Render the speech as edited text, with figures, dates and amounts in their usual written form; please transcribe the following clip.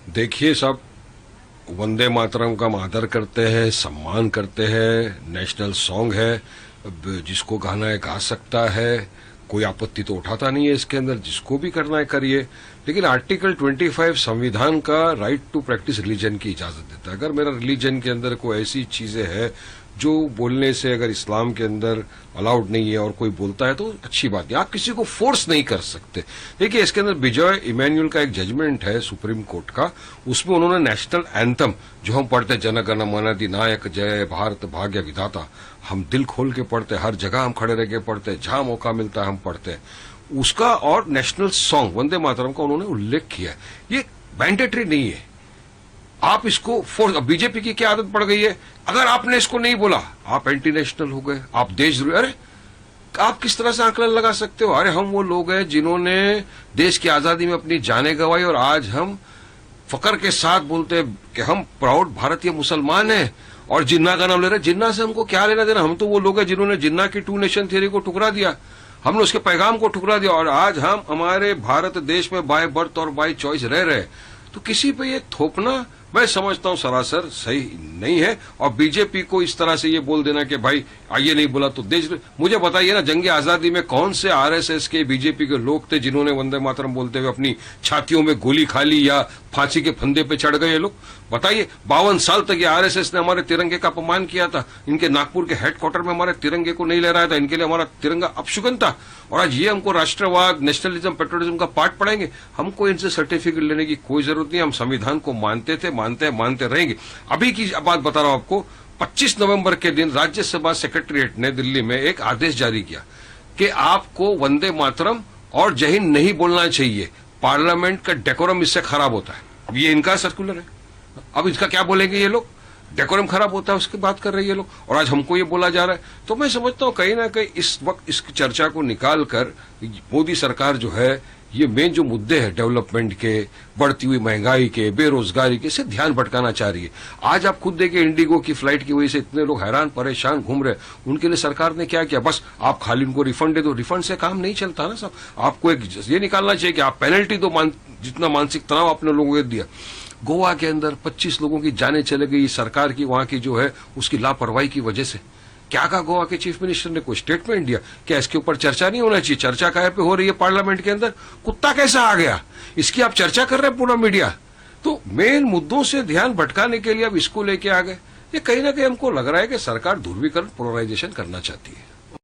देखिए सब वंदे मातरम का हम आदर करते हैं, सम्मान करते हैं, नेशनल सॉन्ग है, अब जिसको गाना है गा सकता है, कोई आपत्ति तो उठाता नहीं है इसके अंदर, जिसको भी करना है करिए। लेकिन आर्टिकल 25 संविधान का राइट टू प्रैक्टिस रिलीजन की इजाजत देता है। अगर मेरा रिलीजन के अंदर कोई ऐसी चीजें है जो बोलने से अगर इस्लाम के अंदर अलाउड नहीं है और कोई बोलता है तो अच्छी बात नहीं, आप किसी को फोर्स नहीं कर सकते। देखिए इसके अंदर विजय इमैनुअल का एक जजमेंट है सुप्रीम कोर्ट का, उसमें उन्होंने नेशनल एंथम जो हम पढ़ते जन गण मन अधिनायक जय भारत भाग्य विधाता, हम दिल खोल के पढ़ते, हर जगह हम खड़े रह के पढ़ते, जहां मौका मिलता है हम पढ़ते हैं उसका, और नेशनल सॉन्ग वंदे मातरम का उन्होंने उल्लेख किया है। ये मैंडेटरी नहीं है, आप इसको फोर्स। बीजेपी की क्या आदत पड़ गई है, अगर आपने इसको नहीं बोला आप एंटी नेशनल हो गए, आप देशद्रोही। अरे आप किस तरह से आंकलन लगा सकते हो? अरे हम वो लोग हैं जिन्होंने देश की आजादी में अपनी जानें गंवाई और आज हम फकर के साथ बोलते हैं कि हम प्राउड भारतीय मुसलमान हैं और जिन्ना का नाम ले रहे हैं। जिन्ना से हमको क्या लेना देना? हम तो वो लोग हैं जिन्होंने जिन्ना की 2 नेशन थ्योरी को ठुकरा दिया, हमने उसके पैगाम को ठुकरा दिया और आज हम हमारे भारत देश में बाय बर्थ और बाय चॉइस रह रहे। तो किसी पे ये थोपना मैं समझता हूं सरासर सही नहीं है। और बीजेपी को इस तरह से ये बोल देना कि भाई आइए नहीं बोला तो देश, मुझे बताइए ना जंग आजादी में कौन से आरएसएस के बीजेपी के लोग थे जिन्होंने वंदे मातरम बोलते हुए अपनी छातियों में गोली खा ली या फांसी के फंदे पे चढ़ गए लोग? बताइए 52 साल तक ये आरएसएस ने हमारे तिरंगे का अपमान किया था, इनके नागपुर के हेडक्वार्टर में हमारे तिरंगे को नहीं लहराया था, इनके लिए हमारा तिरंगा अपशुगन था। और आज ये हमको राष्ट्रवाद नेशनलिज्म पेट्रोलिज्म का पाठ पढ़ाएंगे? हमको इनसे सर्टिफिकेट लेने की कोई जरूरत नहीं, हम संविधान को मानते थे, मानते रहेंगे। अभी की बात बता रहा हूं आपको, 25 नवंबर के दिन राज्यसभा सेक्रेटरीट ने दिल्ली में एक आदेश जारी किया कि आपको वंदे मातरम और जय हिंद नहीं बोलना चाहिए, पार्लियामेंट का डेकोरम इससे खराब होता है। ये इनका सर्कुलर है, अब इसका क्या बोलेंगे ये लोग? डेकोरम खराब होता है उसकी बात कर रहे हैं ये लोग, और आज हमको ये बोला जा रहा है। तो मैं समझता हूं कहीं ना कहीं इस वक्त इस चर्चा को निकाल कर मोदी सरकार जो है ये मेन जो मुद्दे हैं डेवलपमेंट के, बढ़ती हुई महंगाई के, बेरोजगारी के, से ध्यान भटकाना चाह रही है। आज आप खुद देखिए इंडिगो की फ्लाइट की वजह से इतने लोग हैरान परेशान घूम रहे हैं, उनके लिए सरकार ने क्या किया? बस आप खाली उनको रिफंड दे दो। रिफंड से काम नहीं चलता ना साहब, आपको एक ये निकालना चाहिए कि आप पेनल्टी दो, जितना मानसिक तनाव आपने लोगों को दिया। गोवा के अंदर 25 लोगों की जानें चले गई सरकार की वहां की जो है उसकी लापरवाही की वजह से। क्या कहा गोवा के चीफ मिनिस्टर ने? कोई स्टेटमेंट दिया? क्या इसके ऊपर चर्चा नहीं होना चाहिए? चर्चा काहे पे हो रही है पार्लियामेंट के अंदर? कुत्ता कैसा आ गया, इसकी आप चर्चा कर रहे हैं पूरा मीडिया। तो मेन मुद्दों से ध्यान भटकाने के लिए अब इसको लेके आ गए। ये कहीं ना कहीं हमको लग रहा है कि सरकार ध्रुवीकरण पोलराइजेशन करना चाहती है।